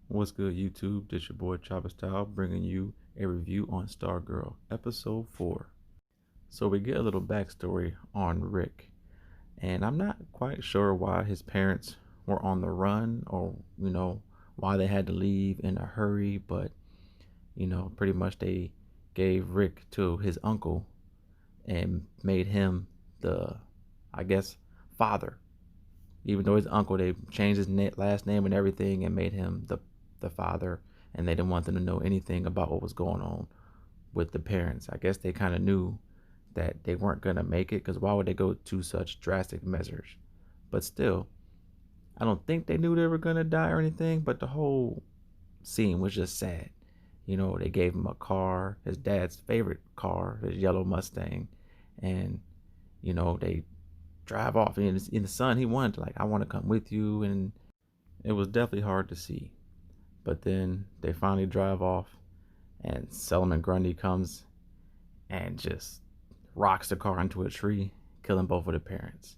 What's good, YouTube? This your boy Chopper Style bringing you a review on Stargirl, episode 4. So we get a little backstory on Rick, and I'm not quite sure why his parents were on the run or, why they had to leave in a hurry, but, pretty much they gave Rick to his uncle and made him the, I guess, father. Even though his uncle, they changed his last name and everything and made him the father, and they didn't want them to know anything about what was going on with the parents. I guess they kind of knew that they weren't going to make it, because why would they go to such drastic measures? But still, I don't think they knew they were going to die or anything, but the whole scene was just sad. They gave him a car, his dad's favorite car, his yellow Mustang, and, they drive off. And in the sun, he wanted to, like, I want to come with you, and it was definitely hard to see. But then they finally drive off, and Solomon Grundy comes and just rocks the car into a tree, killing both of the parents.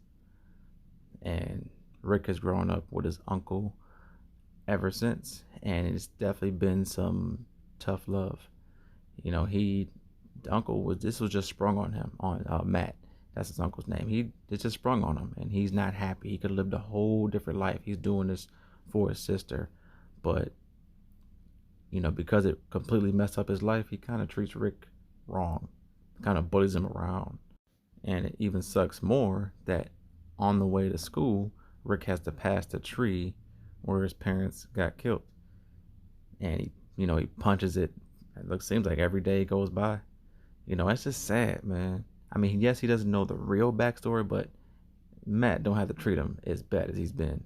And Rick has grown up with his uncle ever since, and it's definitely been some tough love. The uncle this was just sprung on him, on Matt. That's his uncle's name. It just sprung on him, and he's not happy. He could have lived a whole different life. He's doing this for his sister, but because it completely messed up his life, he kind of treats Rick wrong, kind of bullies him around. And it even sucks more that on the way to school, Rick has to pass the tree where his parents got killed. And he punches it. Seems like every day goes by. It's just sad, man. I mean, yes, he doesn't know the real backstory, but Matt don't have to treat him as bad as he's been.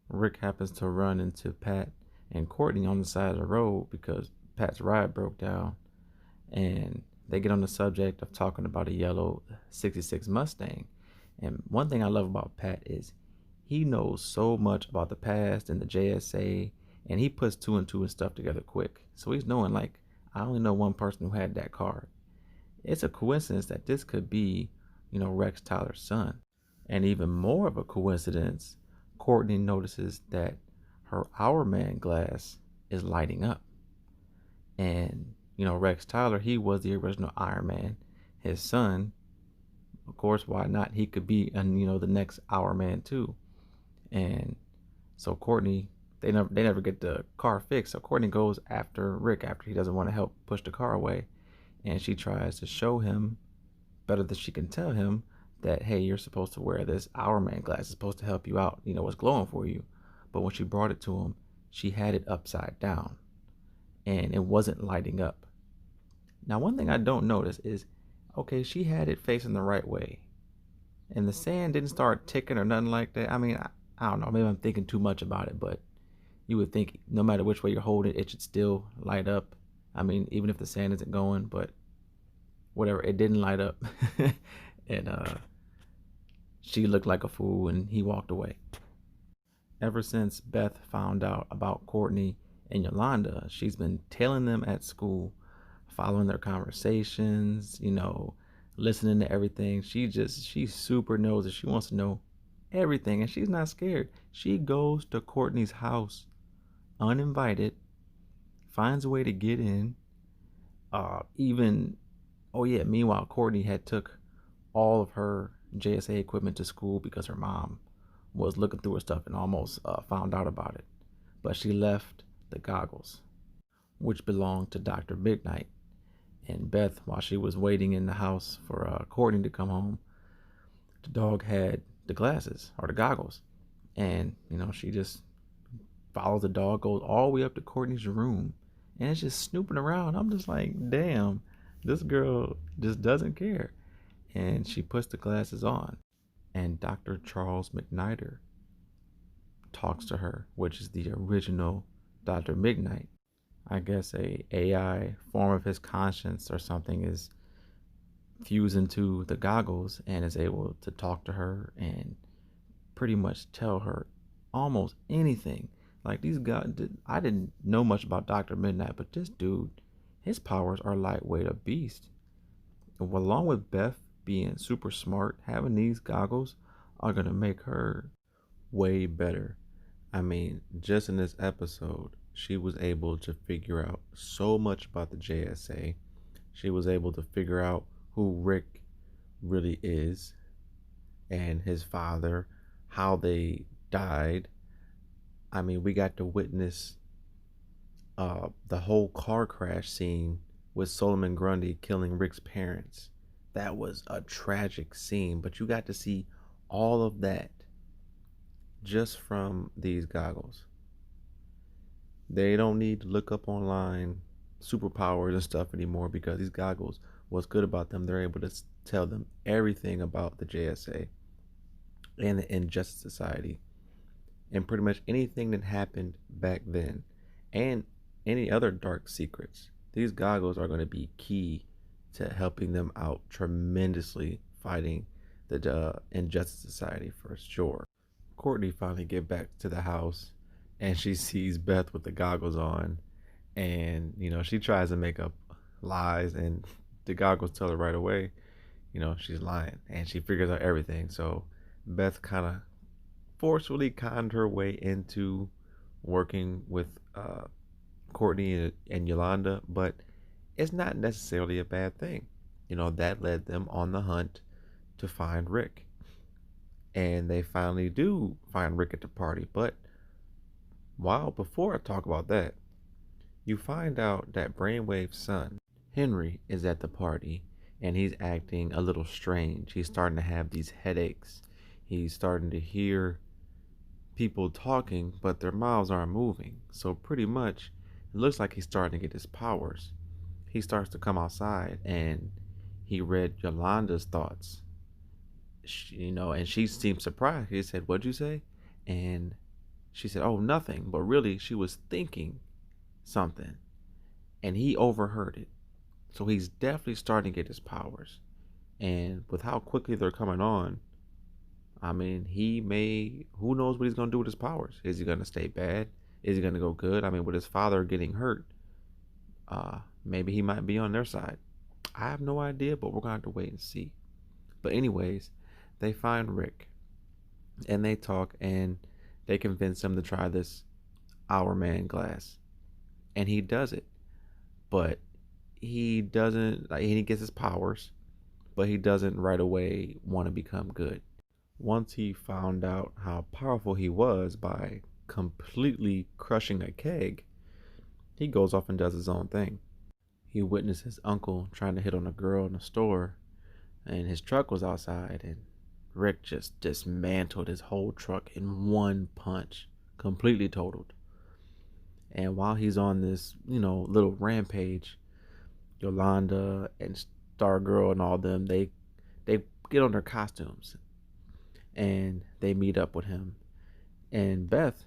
Rick happens to run into Pat and Courtney on the side of the road because Pat's ride broke down, and they get on the subject of talking about a yellow 66 Mustang. And one thing I love about Pat is he knows so much about the past and the JSA, and he puts two and two and stuff together quick. So he's knowing, like, I only know one person who had that car. It's a coincidence that this could be, Rex Tyler's son. And even more of a coincidence, Courtney notices that her Hour Man glass is lighting up. And, Rex Tyler, he was the original Iron Man. His son, of course, why not? He could be, the next Hour Man too. And so Courtney, they never get the car fixed. So Courtney goes after Rick after he doesn't want to help push the car away. And she tries to show him, better than she can tell him, that, hey, you're supposed to wear this Hour Man glass. It's supposed to help you out. What's glowing for you. But when she brought it to him, she had it upside down, and it wasn't lighting up. Now, one thing I don't notice is, okay, she had it facing the right way, and the sand didn't start ticking or nothing like that. I mean, I don't know. Maybe I'm thinking too much about it, but you would think no matter which way you're holding it, it should still light up. I mean, even if the sand isn't going, but whatever, it didn't light up. And she looked like a fool, and he walked away. Ever since Beth found out about Courtney and Yolanda, she's been tailing them at school, following their conversations, listening to everything. She's super nosy. She wants to know everything, and she's not scared. She goes to Courtney's house uninvited, finds a way to get in. Oh yeah, meanwhile, Courtney had took all of her JSA equipment to school because her mom was looking through her stuff and almost found out about it. But she left the goggles, which belonged to Dr. Midnight. And Beth, while she was waiting in the house for Courtney to come home, the dog had the glasses or the goggles. And, she just follows the dog, goes all the way up to Courtney's room, and it's just snooping around. I'm just like, damn, this girl just doesn't care. And she puts the glasses on, and Dr. Charles McNider talks to her, which is the original Dr. Midnight. I guess a AI form of his conscience or something is fused into the goggles and is able to talk to her and pretty much tell her almost anything. Like, these guys, I didn't know much about Dr. Midnight, but this dude, his powers are lightweight a beast. Along with Beth being super smart, having these goggles are gonna make her way better I mean, just in this episode, she was able to figure out so much about the JSA. She was able to figure out who Rick really is and his father, how they died. I mean, we got to witness the whole car crash scene with Solomon Grundy killing Rick's parents. That was a tragic scene, but you got to see all of that just from these goggles. They don't need to look up online superpowers and stuff anymore because these goggles, what's good about them, they're able to tell them everything about the JSA and the Injustice Society and pretty much anything that happened back then and any other dark secrets. These goggles are going to be key to helping them out tremendously fighting the Injustice Society for sure. Courtney finally get back to the house and she sees Beth with the goggles on and she tries to make up lies and the goggles tell her right away she's lying and she figures out everything. So Beth kind of forcefully conned her way into working with Courtney and Yolanda, but it's not necessarily a bad thing. That led them on the hunt to find Rick. And they finally do find Rick at the party. But before I talk about that, you find out that Brainwave's son, Henry, is at the party and he's acting a little strange. He's starting to have these headaches. He's starting to hear people talking, but their mouths aren't moving. So pretty much, it looks like he's starting to get his powers. He starts to come outside, and he read Yolanda's thoughts. And she seemed surprised. He said, "What'd you say?" And she said, "Oh, nothing." But really, she was thinking something, and he overheard it. So he's definitely starting to get his powers. And with how quickly they're coming on, I mean, who knows what he's going to do with his powers? Is he going to stay bad? Is he going to go good? I mean, with his father getting hurt, maybe he might be on their side. I have no idea, but we're going to have to wait and see. But anyways, they find Rick and they talk and they convince him to try this Hour Man glass. And he does it. But he doesn't, like, he gets his powers, but he doesn't right away want to become good. Once he found out how powerful he was by completely crushing a keg, he goes off and does his own thing. He witnessed his uncle trying to hit on a girl in a store, and his truck was outside, and Rick just dismantled his whole truck in one punch, completely totaled. And while he's on this, little rampage, Yolanda and Stargirl and all them, they get on their costumes and they meet up with him. And Beth,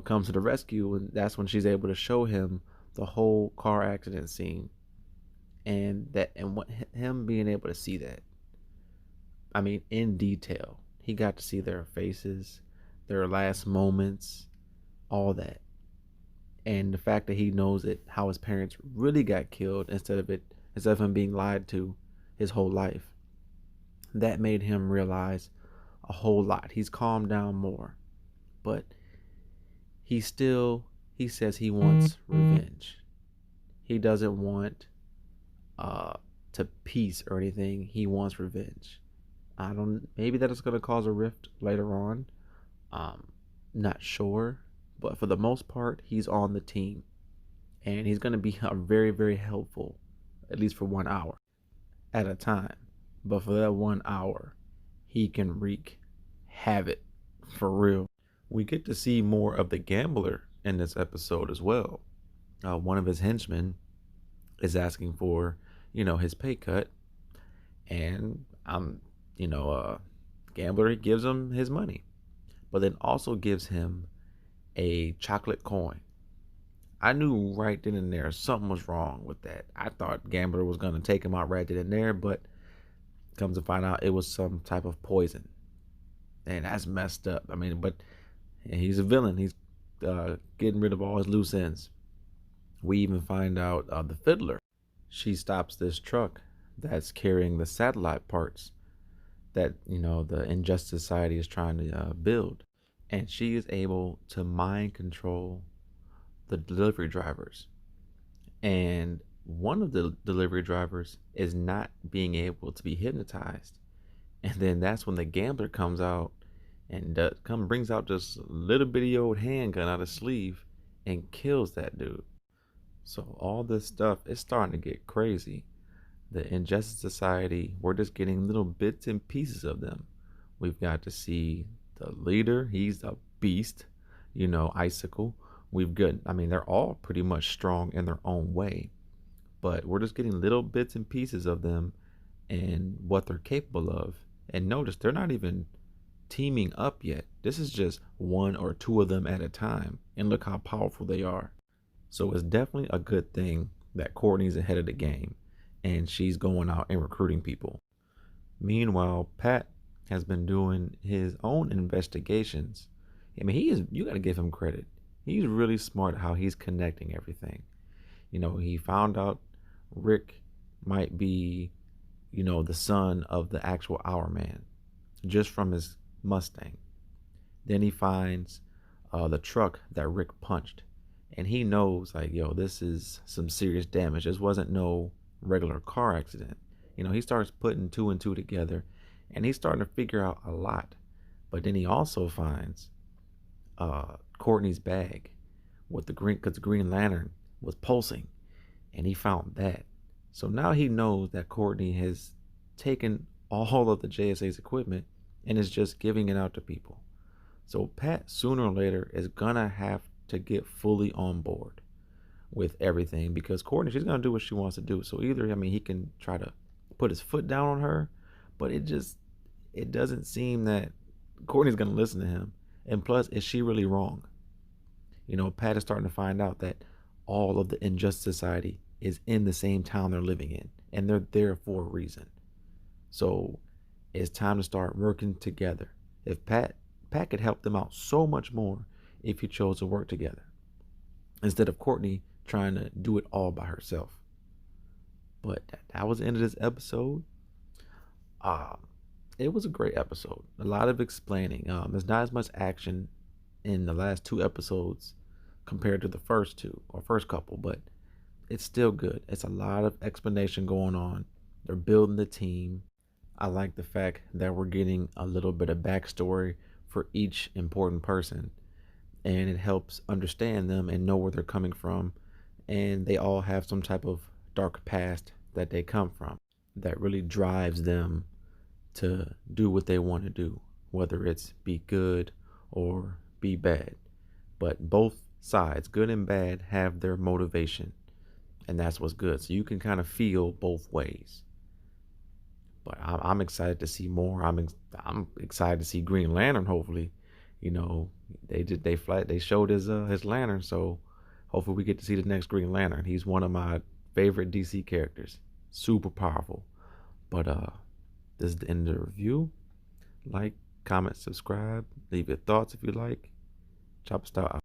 comes to the rescue, and that's when she's able to show him the whole car accident scene, and what him being able to see that. I mean, in detail, he got to see their faces, their last moments, all that, and the fact that he knows it, how his parents really got killed instead of him being lied to his whole life. That made him realize a whole lot. He's calmed down more, but he says he wants revenge. He doesn't want uh to peace or anything. He wants revenge. I don't maybe that is going to cause a rift later on. Um Not sure, but for the most part he's on the team and he's going to be very very helpful at least for 1 hour at a time. But for that 1 hour, he can wreak havoc for real. We get to see more of the gambler in this episode as well. One of his henchmen is asking for, his pay cut, and gambler gives him his money, but then also gives him a chocolate coin. I knew right then and there something was wrong with that. I thought gambler was gonna take him out right then and there, but comes to find out it was some type of poison, and that's messed up. I mean, but he's a villain. He's getting rid of all his loose ends. We even find out the fiddler. She stops this truck that's carrying the satellite parts that the Injustice Society is trying to build. and she is able to mind control the delivery drivers. And one of the delivery drivers is not being able to be hypnotized. And then that's when the gambler comes out and brings out this little bitty old handgun out of sleeve and kills that dude. So all this stuff is starting to get crazy. The Injustice Society, we're just getting little bits and pieces of them. We've got to see the leader, he's a beast, Icicle. We've got, I mean, they're all pretty much strong in their own way, but we're just getting little bits and pieces of them and what they're capable of. And notice they're not even teaming up yet. This is just one or two of them at a time. And look how powerful they are. So it's definitely a good thing that Courtney's ahead of the game and she's going out and recruiting people. Meanwhile, Pat has been doing his own investigations. I mean, you got to give him credit. He's really smart how he's connecting everything. He found out Rick might be, the son of the actual Hour Man just from his Mustang. Then he finds the truck that Rick punched. And he knows, like, yo, this is some serious damage. This wasn't no regular car accident. He starts putting two and two together and he's starting to figure out a lot. But then he also finds Courtney's bag with because the Green Lantern was pulsing, and he found that. So now he knows that Courtney has taken all of the JSA's equipment and is just giving it out to people. So Pat, sooner or later, is gonna have to get fully on board with everything because Courtney, she's gonna do what she wants to do. So either, I mean, he can try to put his foot down on her, but it doesn't seem that Courtney's gonna listen to him. And plus, is she really wrong? Pat is starting to find out that all of the Injustice Society is in the same town they're living in, and they're there for a reason. So it's time to start working together. If Pat could help them out so much more if he chose to work together instead of Courtney trying to do it all by herself. But that was the end of this episode. It was a great episode. A lot of explaining. There's not as much action in the last two episodes compared to the first two or first couple, but it's still good. It's a lot of explanation going on. They're building the team. I like the fact that we're getting a little bit of backstory for each important person, and it helps understand them and know where they're coming from. And they all have some type of dark past that they come from that really drives them to do what they want to do, whether it's be good or be bad. But both sides, good and bad, have their motivation, and that's what's good. So you can kind of feel both ways. But I'm excited to see more. I'm excited to see Green Lantern. Hopefully, they showed his lantern, so hopefully we get to see the next Green Lantern. He's one of my favorite DC characters. Super powerful. But this is the end of the review. Like, comment, subscribe, leave your thoughts if you like. Chopper Style out.